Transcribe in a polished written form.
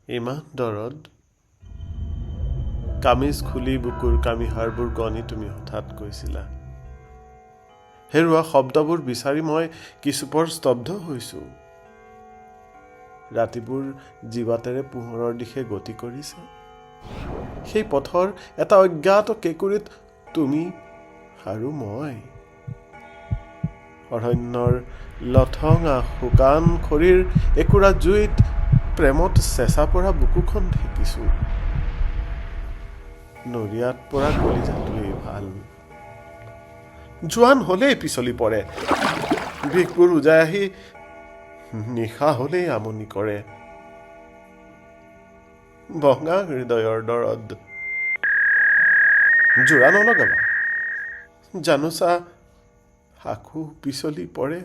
ইমান দৰদ কামিজ খুলি বুকুৰ কামিহাৰবোৰ গনি তুমি হঠাৎ কৈছিলা হেৰুৱা শব্দবোৰ বিচাৰি মই কিছুপৰ স্তব্ধ হৈছোঁ ৰাতিবোৰ জীৱাতেৰে পোহৰৰ দিশে গতি কৰিছে সেই পথৰ এটা অজ্ঞাত কেঁকুৰিত তুমি আৰু মই অৰণ্যৰ লঠঙা শুকান খৰিৰ একুৰা জুইত প্ৰেমত চেঁচা পৰা বুকুখন ঢেকিছোঁ নৰিয়াত পৰা কলিজাটোৱেই ভাল জোৱান হলেই পিছলি পৰে বিষবোৰ উজাই আহি নিশা হলেই আমনি কৰে ভঙা হৃদয়ৰ দৰদ জোৰা নলগাবা জানোচা আকৌ পিছলি পৰে